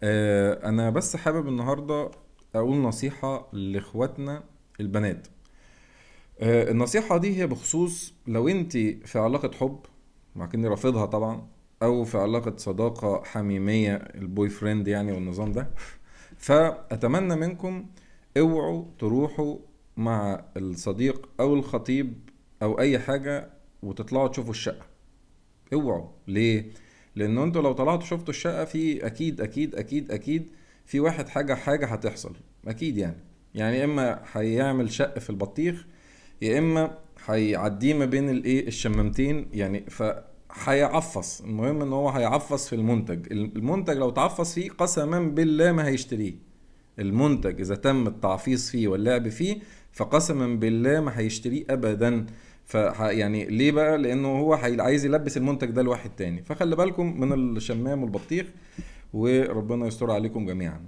انا بس حابب النهارده اقول نصيحة لاخواتنا البنات. النصيحة دي هي بخصوص لو انت في علاقة حب، مع اني رافضها طبعا، او في علاقة صداقة حميمية، البوي فريند يعني والنظام ده. فاتمنى منكم اوعوا تروحوا مع الصديق او الخطيب او اي حاجة وتطلعوا تشوفوا الشقة. اوعوا ليه؟ لانه انتوا لو طلعتوا شفتوا الشقة، في اكيد في واحد حاجة هتحصل. اكيد يعني يا اما هيعمل شق في البطيخ، يا اما هيعديه ما بين الايه الشمامتين يعني، هيعفص. المهم ان هو هيعفص في المنتج. المنتج لو تعفص فيه قسما بالله ما هيشتريه. المنتج اذا تم التعفيص فيه واللعب فيه فقسما بالله ما هيشتريه ابدا. يعني ليه بقى؟ لانه هو عايز يلبس المنتج ده لواحد تاني. فخلي بالكم من الشمام والبطيخ، وربنا يستر عليكم جميعا.